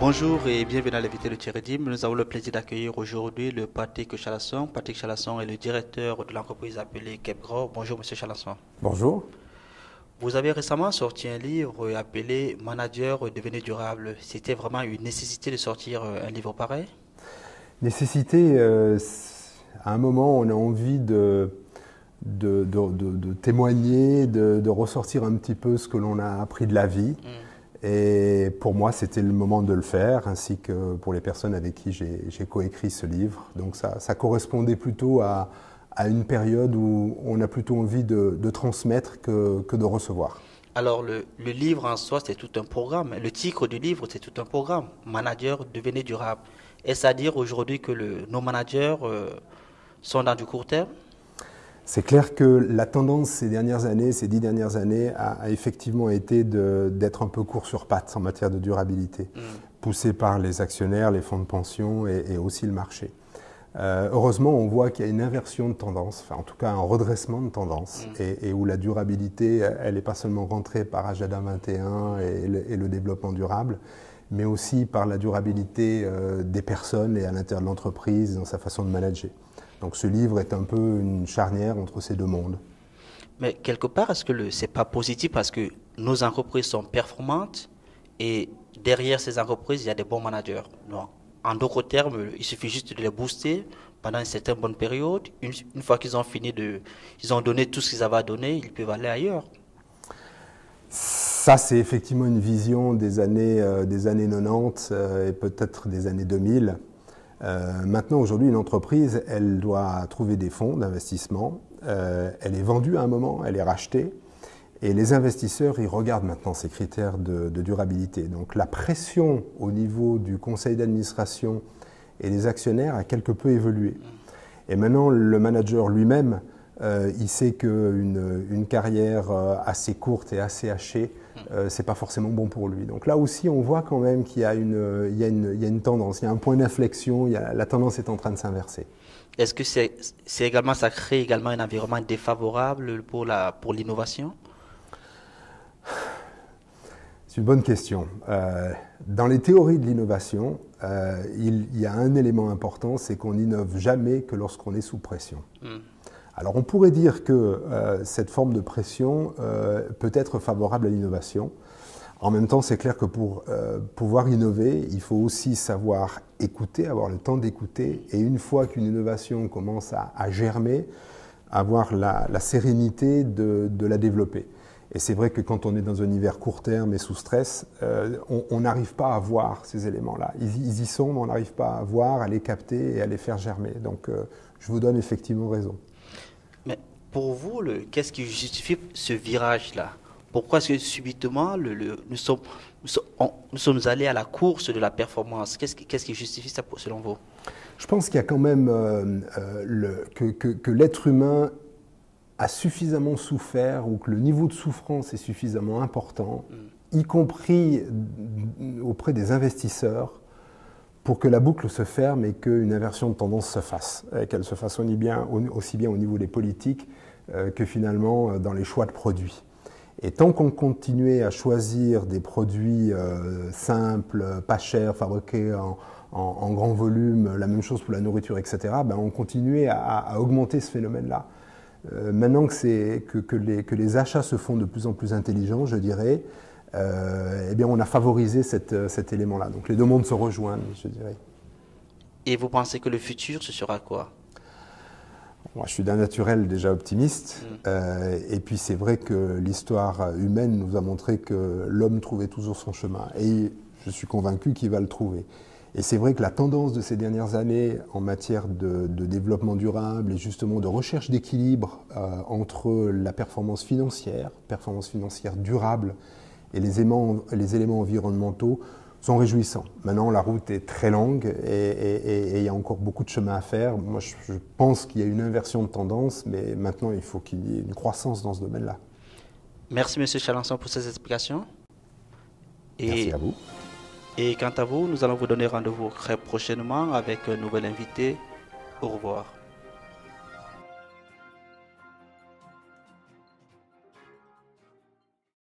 Bonjour et bienvenue à l'invité de Thierry. Nous avons le plaisir d'accueillir aujourd'hui le Patrick Chalasson. Patrick Chalasson est le directeur de l'entreprise appelée Kepgro. Bonjour Monsieur Chalasson. Bonjour. Vous avez récemment sorti un livre appelé Manager devenu durable. C'était vraiment une nécessité de sortir un livre pareil? Nécessité, à un moment on a envie de témoigner, de ressortir un petit peu ce que l'on a appris de la vie. Et pour moi, c'était le moment de le faire, ainsi que pour les personnes avec qui j'ai coécrit ce livre. Donc ça correspondait plutôt à une période où on a plutôt envie de transmettre que de recevoir. Alors le livre en soi, c'est tout un programme. Le titre du livre, c'est tout un programme. Manager devenez durable. Est-ce à dire aujourd'hui que nos managers sont dans du court terme? C'est clair que la tendance ces dernières années, ces 10 dernières années, a effectivement été d'être un peu court sur pattes en matière de durabilité, poussé par les actionnaires, les fonds de pension et aussi le marché. Heureusement, on voit qu'il y a une inversion de tendance, enfin en tout cas un redressement de tendance, et où la durabilité, elle n'est pas seulement rentrée par Agenda 21 et le développement durable, mais aussi par la durabilité des personnes et à l'intérieur de l'entreprise, dans sa façon de manager. Donc ce livre est un peu une charnière entre ces deux mondes. Mais quelque part, est-ce que c'est pas positif parce que nos entreprises sont performantes et derrière ces entreprises, il y a des bons managers? Non. En d'autres termes, il suffit juste de les booster pendant une certaine bonne période. Une fois qu'ils ont fini ils ont donné tout ce qu'ils avaient à donner, ils peuvent aller ailleurs. Ça, c'est effectivement une vision des années 90 et peut-être des années 2000. Maintenant, aujourd'hui, une entreprise, elle doit trouver des fonds d'investissement. Elle est vendue à un moment, elle est rachetée. Et les investisseurs, ils regardent maintenant ces critères de durabilité. Donc la pression au niveau du conseil d'administration et des actionnaires a quelque peu évolué. Et maintenant, le manager lui-même, il sait qu'une carrière assez courte et assez hachée, c'est pas forcément bon pour lui. Donc là aussi, on voit quand même qu'il y a une tendance, il y a un point d'inflexion, la tendance est en train de s'inverser. Est-ce que ça crée également un environnement défavorable pour l'innovation? C'est une bonne question. Dans les théories de l'innovation, il y a un élément important, c'est qu'on n'innove jamais que lorsqu'on est sous pression. Alors on pourrait dire que cette forme de pression peut être favorable à l'innovation. En même temps, c'est clair que pour pouvoir innover, il faut aussi savoir écouter, avoir le temps d'écouter. Et une fois qu'une innovation commence à germer, avoir la sérénité de la développer. Et c'est vrai que quand on est dans un univers court terme et sous stress, on n'arrive pas à voir ces éléments-là. Ils y sont, mais on n'arrive pas à voir, à les capter et à les faire germer. Donc je vous donne effectivement raison. Mais pour vous, qu'est-ce qui justifie ce virage-là? Pourquoi est-ce que subitement nous sommes allés à la course de la performance? Qu'est-ce qui justifie ça selon vous? Je pense qu'il y a quand même que l'être humain a suffisamment souffert ou que le niveau de souffrance est suffisamment important, y compris auprès des investisseurs, pour que la boucle se ferme et qu'une inversion de tendance se fasse, et qu'elle se fasse aussi bien au niveau des politiques que finalement dans les choix de produits. Et tant qu'on continuait à choisir des produits simples, pas chers, fabriqués en grand volume, la même chose pour la nourriture, etc., on continuait à augmenter ce phénomène-là. Maintenant que les achats se font de plus en plus intelligents, je dirais, eh bien on a favorisé cet élément-là. Donc les deux mondes se rejoignent, je dirais. Et vous pensez que le futur, ce sera quoi? Moi, je suis d'un naturel déjà optimiste. Et puis c'est vrai que l'histoire humaine nous a montré que l'homme trouvait toujours son chemin. Et je suis convaincu qu'il va le trouver. Et c'est vrai que la tendance de ces dernières années en matière de développement durable et justement de recherche d'équilibre entre la performance financière durable et les éléments environnementaux sont réjouissants. Maintenant, la route est très longue et il y a encore beaucoup de chemin à faire. Moi, je pense qu'il y a une inversion de tendance, mais maintenant, il faut qu'il y ait une croissance dans ce domaine-là. Merci, M. Chalasson, pour ces explications. Merci à vous. Et quant à vous, nous allons vous donner rendez-vous très prochainement avec un nouvel invité. Au revoir.